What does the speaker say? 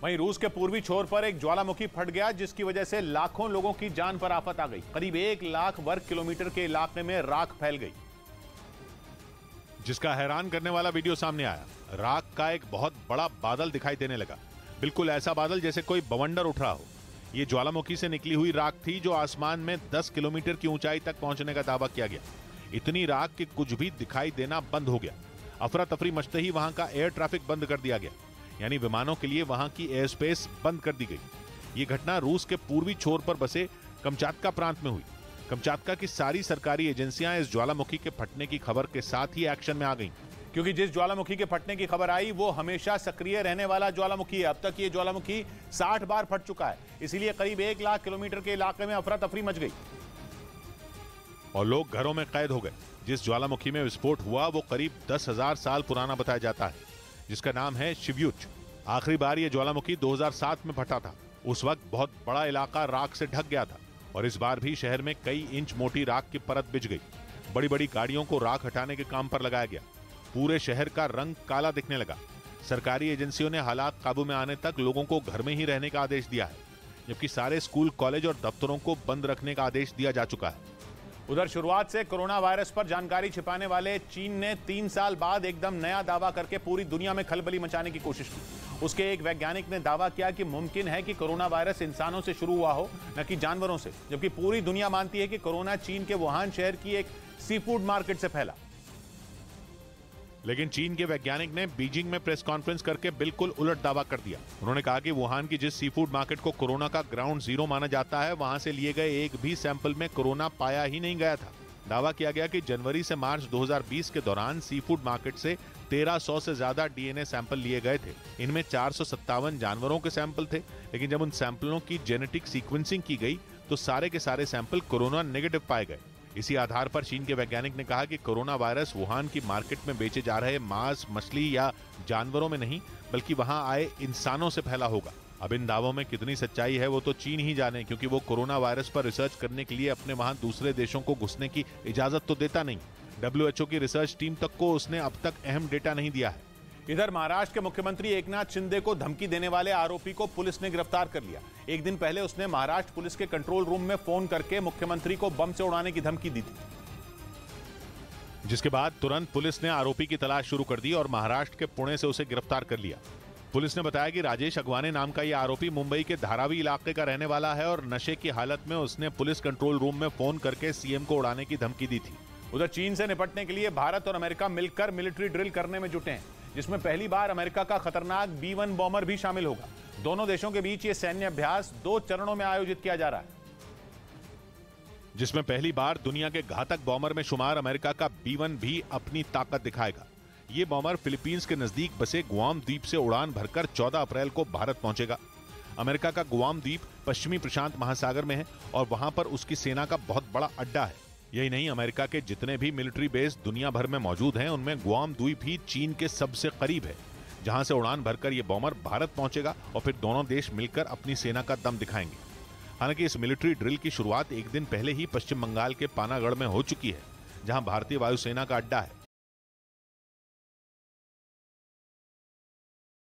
वहीं रूस के पूर्वी छोर पर एक ज्वालामुखी फट गया, जिसकी वजह से लाखों लोगों की जान पर आफत आ गई। करीब 1 लाख वर्ग किलोमीटर के इलाके में राख फैल गई, जिसका हैरान करने वाला वीडियो सामने आया। राख का एक बहुत बड़ा बादल दिखाई देने लगा, बिल्कुल ऐसा बादल जैसे कोई बवंडर उठ रहा हो। यह ज्वालामुखी से निकली हुई राख थी, जो आसमान में 10 किलोमीटर की ऊंचाई तक पहुंचने का दावा किया गया। इतनी राख कि कुछ भी दिखाई देना बंद हो गया। अफरा तफरी मचते ही वहां का एयर ट्रैफिक बंद कर दिया गया, यानी विमानों के लिए वहां की एयर स्पेस बंद कर दी गई। ये घटना रूस के पूर्वी छोर पर बसे कमचातका प्रांत में हुई। कमचातका की सारी सरकारी एजेंसियां इस ज्वालामुखी के फटने की खबर के साथ ही एक्शन में आ गईं, क्योंकि जिस ज्वालामुखी के फटने की खबर आई वो हमेशा सक्रिय रहने वाला ज्वालामुखी है। अब तक ये ज्वालामुखी 60 बार फट चुका है, इसीलिए करीब 1 लाख किलोमीटर के इलाके में अफरा तफरी मच गई और लोग घरों में कैद हो गए। जिस ज्वालामुखी में विस्फोट हुआ वो करीब 10,000 साल पुराना बताया जाता है, जिसका नाम है शिव्युच। आखिरी बार यह ज्वालामुखी 2007 में फटा था। उस वक्त बहुत बड़ा इलाका राख से ढक गया था और इस बार भी शहर में कई इंच मोटी राख की परत बिछ गई। बड़ी बड़ी गाड़ियों को राख हटाने के काम पर लगाया गया। पूरे शहर का रंग काला दिखने लगा। सरकारी एजेंसियों ने हालात काबू में आने तक लोगों को घर में ही रहने का आदेश दिया है, जबकि सारे स्कूल, कॉलेज और दफ्तरों को बंद रखने का आदेश दिया जा चुका है। उधर शुरुआत से कोरोना वायरस पर जानकारी छिपाने वाले चीन ने 3 साल बाद एकदम नया दावा करके पूरी दुनिया में खलबली मचाने की कोशिश की। उसके एक वैज्ञानिक ने दावा किया कि मुमकिन है कि कोरोना वायरस इंसानों से शुरू हुआ हो, न कि जानवरों से, जबकि पूरी दुनिया मानती है कि कोरोना चीन के वुहान शहर की एक सी फूड मार्केट से फैला। लेकिन चीन के वैज्ञानिक ने बीजिंग में प्रेस कॉन्फ्रेंस करके बिल्कुल उलट दावा कर दिया। उन्होंने कहा कि वुहान की जिस सी फूड मार्केट को कोरोना का ग्राउंड जीरो माना जाता है, वहां से लिए गए एक भी सैंपल में कोरोना पाया ही नहीं गया था। दावा किया गया कि जनवरी से मार्च 2020 के दौरान सी फूड मार्केट से 1300 से ज्यादा डीएनए सैंपल लिए गए थे। इनमें 457 जानवरों के सैंपल थे, लेकिन जब उन सैंपलों की जेनेटिक सीक्वेंसिंग की गई तो सारे के सारे सैंपल कोरोना नेगेटिव पाए गए। इसी आधार पर चीन के वैज्ञानिक ने कहा कि कोरोना वायरस वुहान की मार्केट में बेचे जा रहे मांस, मछली या जानवरों में नहीं, बल्कि वहां आए इंसानों से फैला होगा। अब इन दावों में कितनी सच्चाई है वो तो चीन ही जाने, क्योंकि वो कोरोना वायरस पर रिसर्च करने के लिए अपने वहां दूसरे देशों को घुसने की इजाजत तो देता नहीं। WHO की रिसर्च टीम तक को उसने अब तक अहम डेटा नहीं दिया है। इधर महाराष्ट्र के मुख्यमंत्री एकनाथ शिंदे को धमकी देने वाले आरोपी को पुलिस ने गिरफ्तार कर लिया। एक दिन पहले उसने महाराष्ट्र पुलिस के कंट्रोल रूम में फोन करके मुख्यमंत्री को बम से उड़ाने की धमकी दी थी, जिसके बाद तुरंत पुलिस ने आरोपी की तलाश शुरू कर दी और महाराष्ट्र के पुणे से उसे गिरफ्तार कर लिया। पुलिस ने बताया कि राजेश अगवाने नाम का यह आरोपी मुंबई के धारावी इलाके का रहने वाला है और नशे की हालत में उसने पुलिस कंट्रोल रूम में फोन करके सीएम को उड़ाने की धमकी दी थी। उधर चीन से निपटने के लिए भारत और अमेरिका मिलकर मिलिट्री ड्रिल करने में जुटे हैं, जिसमें पहली बार अमेरिका का खतरनाक B-1 बॉम्बर भी शामिल होगा। दोनों देशों के बीच ये सैन्य अभ्यास 2 चरणों में आयोजित किया जा रहा है, जिसमें पहली बार दुनिया के घातक बॉम्बर में शुमार अमेरिका का B-1 भी अपनी ताकत दिखाएगा। ये बॉम्बर फिलीपींस के नजदीक बसे गुआम द्वीप से उड़ान भरकर 14 अप्रैल को भारत पहुंचेगा। अमेरिका का गुआम द्वीप पश्चिमी प्रशांत महासागर में है और वहां पर उसकी सेना का बहुत बड़ा अड्डा है। यही नहीं, अमेरिका के जितने भी मिलिट्री बेस दुनिया भर में मौजूद हैं, उनमें गुआम द्वीप ही चीन के सबसे करीब है, जहां से उड़ान भरकर यह बॉम्बर भारत पहुंचेगा और फिर दोनों देश मिलकर अपनी सेना का दम दिखाएंगे। हालांकि इस मिलिट्री ड्रिल की शुरुआत एक दिन पहले ही पश्चिम बंगाल के पानागढ़ में हो चुकी है, जहां भारतीय वायुसेना का अड्डा है।